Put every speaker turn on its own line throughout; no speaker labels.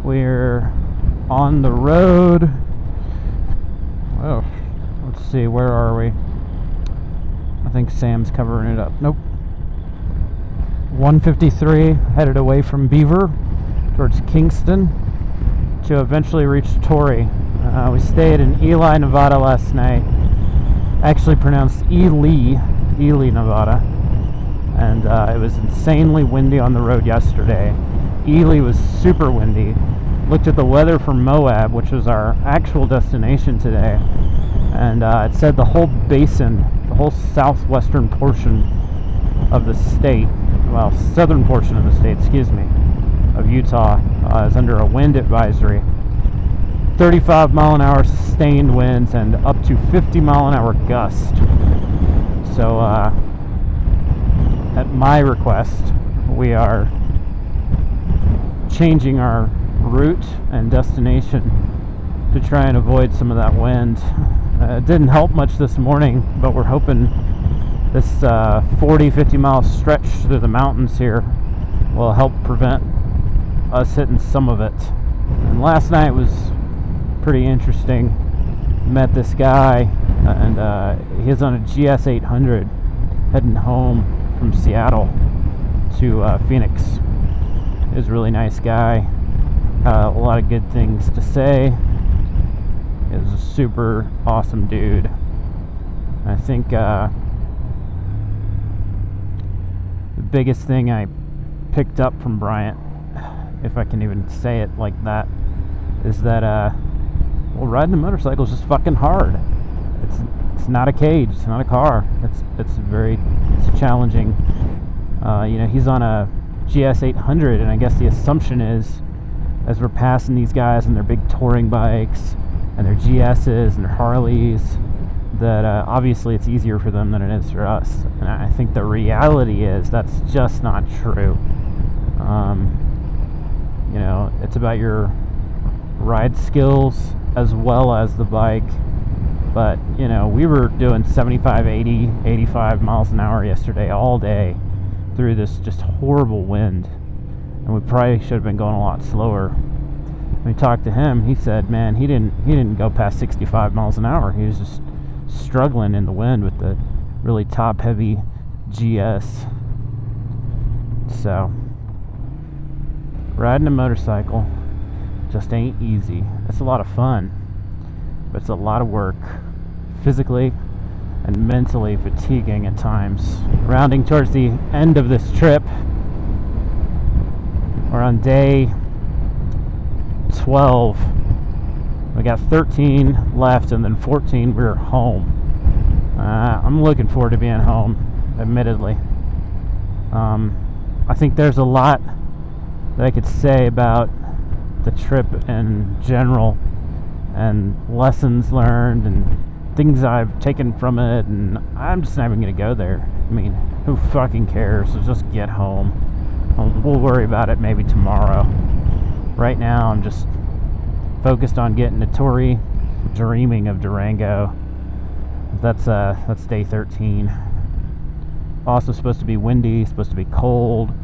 We're on the road. Oh, let's see, where are we? I think Sam's covering it up. Nope. 153, headed away from Beaver towards Kingston to eventually reach Torrey. We stayed in Ely, Nevada last night. Actually pronounced Ely, Nevada. And it was insanely windy on the road yesterday. Ely was super windy. Looked at the weather for Moab, which was our actual destination today, and it said the whole basin, the whole southwestern portion of the state, well, southern portion of the state, excuse me, of Utah, is under a wind advisory. 35 mile an hour sustained winds and up to 50 mile an hour gust. So at my request, we are changing our route and destination to try and avoid some of that wind. It didn't help much this morning, but we're hoping this 40-50 mile stretch through the mountains here will help prevent us hitting some of it. And last night was pretty interesting. Met this guy, and he's on a GS 800 heading home from Seattle to Phoenix. He's a really nice guy. A lot of good things to say. He was a super awesome dude. I think the biggest thing I picked up from Bryant, if I can even say it like that, is that well, riding a motorcycle is just fucking hard. It's not a cage. It's not a car. It's challenging. You know, he's on a GS 800, and I guess the assumption is, as we're passing these guys and their big touring bikes and their GSs and their Harleys, that obviously it's easier for them than it is for us. And I think the reality is that's just not true. You know, it's about your ride skills as well as the bike. But, you know, we were doing 75, 80, 85 miles an hour yesterday all day through this just horrible wind. And we probably should have been going a lot slower. When we talked to him, he said, man, he didn't go past 65 miles an hour. He was just struggling in the wind with the really top-heavy GS. So, riding a motorcycle just ain't easy. It's a lot of fun, but it's a lot of work, physically and mentally fatiguing at times. Rounding towards the end of this trip, we're on day 12. We got 13 left, and then 14 we're home. I'm looking forward to being home, admittedly. I think there's a lot that I could say about the trip in general, and lessons learned, and things I've taken from it, and I'm just not even going to go there. I mean, who fucking cares? So just get home. We'll worry about it maybe tomorrow. Right now, I'm just focused on getting to Torrey, dreaming of Durango. That's day 13. Also supposed to be windy, supposed to be cold.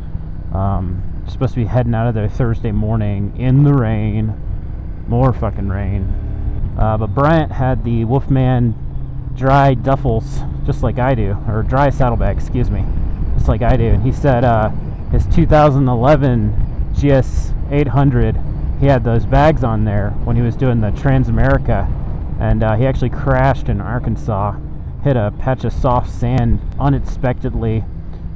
Supposed to be heading out of there Thursday morning in the rain. More fucking rain. But Bryant had the Wolfman dry duffels, just like I do, or dry saddlebags, excuse me, just like I do. And he said his 2011 GS 800, he had those bags on there when he was doing the Transamerica, and he actually crashed in Arkansas, hit a patch of soft sand unexpectedly.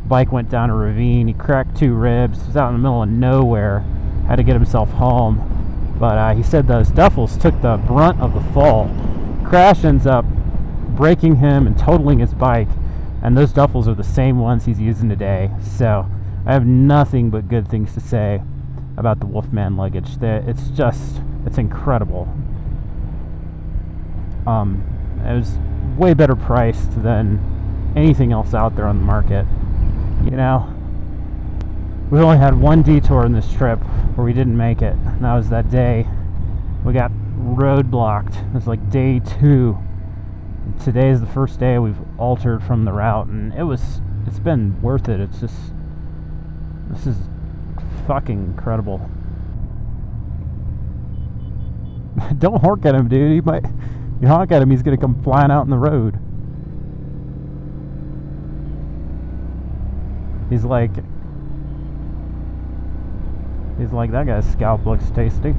Bike went down a ravine. He cracked 2 ribs. Was out in the middle of nowhere. Had to get himself home. But he said those duffels took the brunt of the fall. Crash ends up breaking him and totaling his bike, and those duffels are the same ones he's using today. So I have nothing but good things to say about the Wolfman luggage. It's incredible. It was way better priced than anything else out there on the market. You know, we only had one detour in this trip where we didn't make it, and that was that day we got roadblocked. It was like day 2. Today is the first day we've altered from the route, and it's been worth it. It's just This is fucking incredible. Don't honk at him, dude. You honk at him, he's gonna come flying out in the road. He's like, that guy's scalp looks tasty.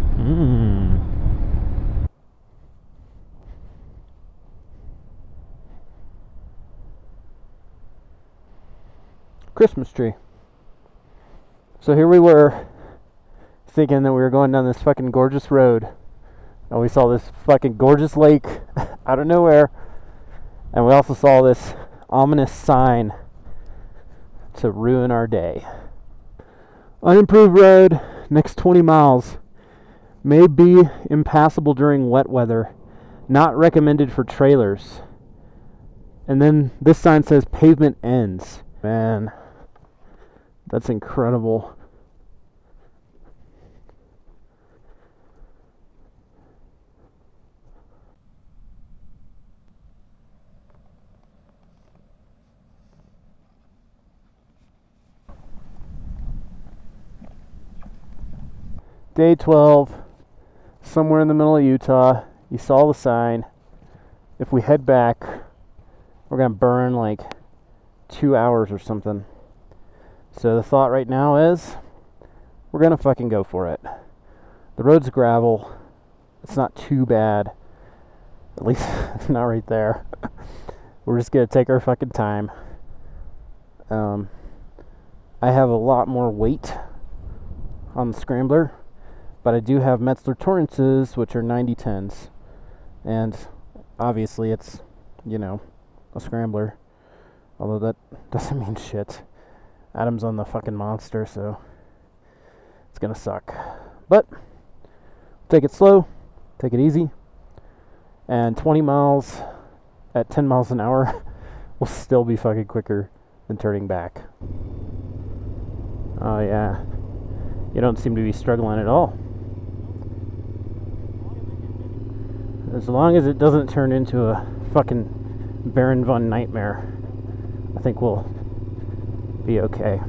Christmas tree. So here we were, thinking that we were going down this fucking gorgeous road, and we saw this fucking gorgeous lake out of nowhere, and we also saw this ominous sign to ruin our day. Unimproved road, next 20 miles. May be impassable during wet weather. Not recommended for trailers. And then this sign says pavement ends. Man, that's incredible. Day 12, somewhere in the middle of Utah. You saw the sign. If we head back, we're gonna burn like 2 hours or something. So the thought right now is we're gonna fucking go for it. The road's gravel. It's not too bad. At least it's not right there. We're just gonna take our fucking time. I have a lot more weight on the scrambler, but I do have Metzler Torrances, which are 9010s, and obviously it's, you know, a scrambler, although that doesn't mean shit. Adam's on the fucking monster, so it's gonna suck. But take it slow, take it easy, and 20 miles at 10 miles an hour will still be fucking quicker than turning back. Oh yeah, you don't seem to be struggling at all. As long as it doesn't turn into a fucking Baron von Nightmare, I think we'll be okay.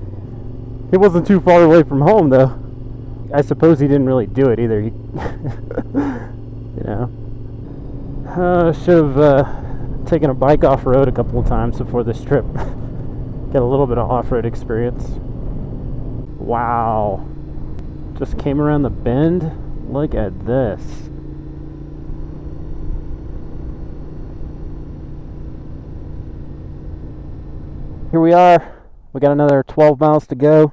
He wasn't too far away from home, though. I suppose he didn't really do it either. He you know. Should have taken a bike off-road a couple of times before this trip. Get a little bit of off-road experience. Wow. Just came around the bend. Look at this. Here we are. We got another 12 miles to go.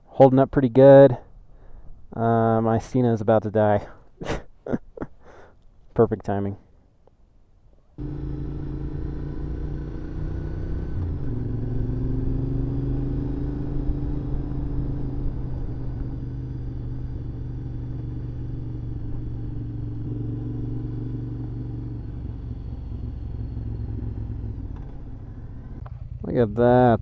Holding up pretty good. My Cena is about to die. Perfect timing. Look at that.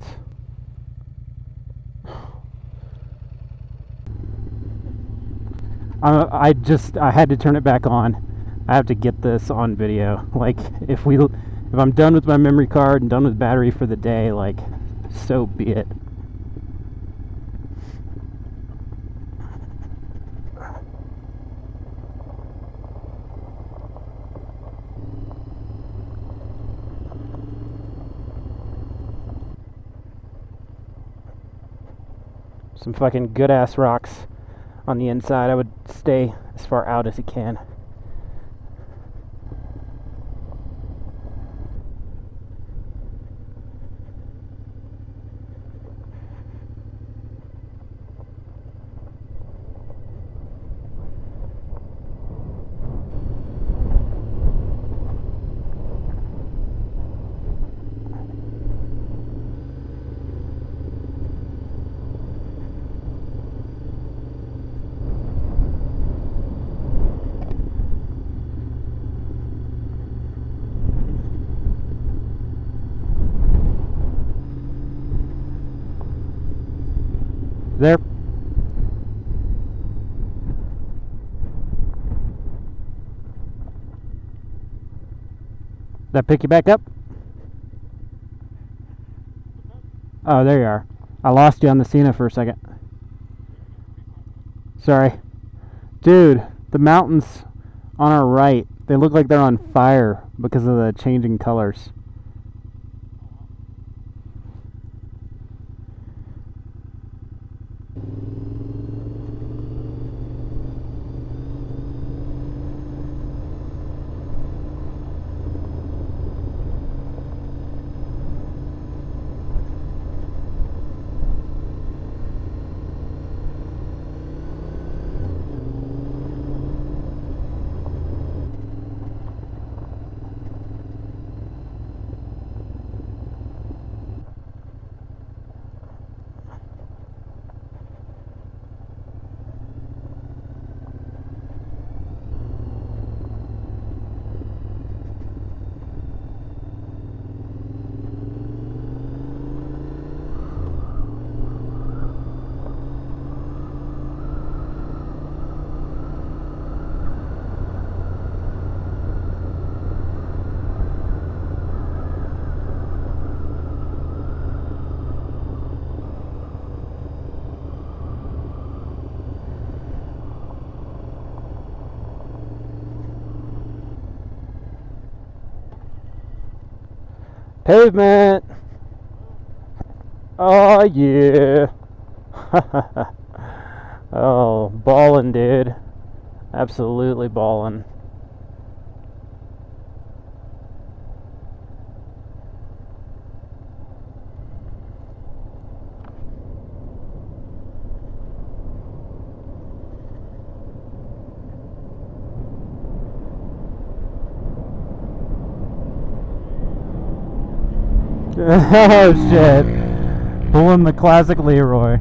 I had to turn it back on. I have to get this on video. Like, if I'm done with my memory card and done with battery for the day, like, so be it. Some fucking good ass rocks on the inside. I would stay as far out as you can. There. That pick you back up? Oh, there you are. I lost you on the Cena for a second. Sorry. Dude, the mountains on our right, they look like they're on fire because of the changing colors. Pavement! Oh yeah! Oh, ballin', dude. Absolutely ballin'. Oh shit. Pulling the classic Leroy.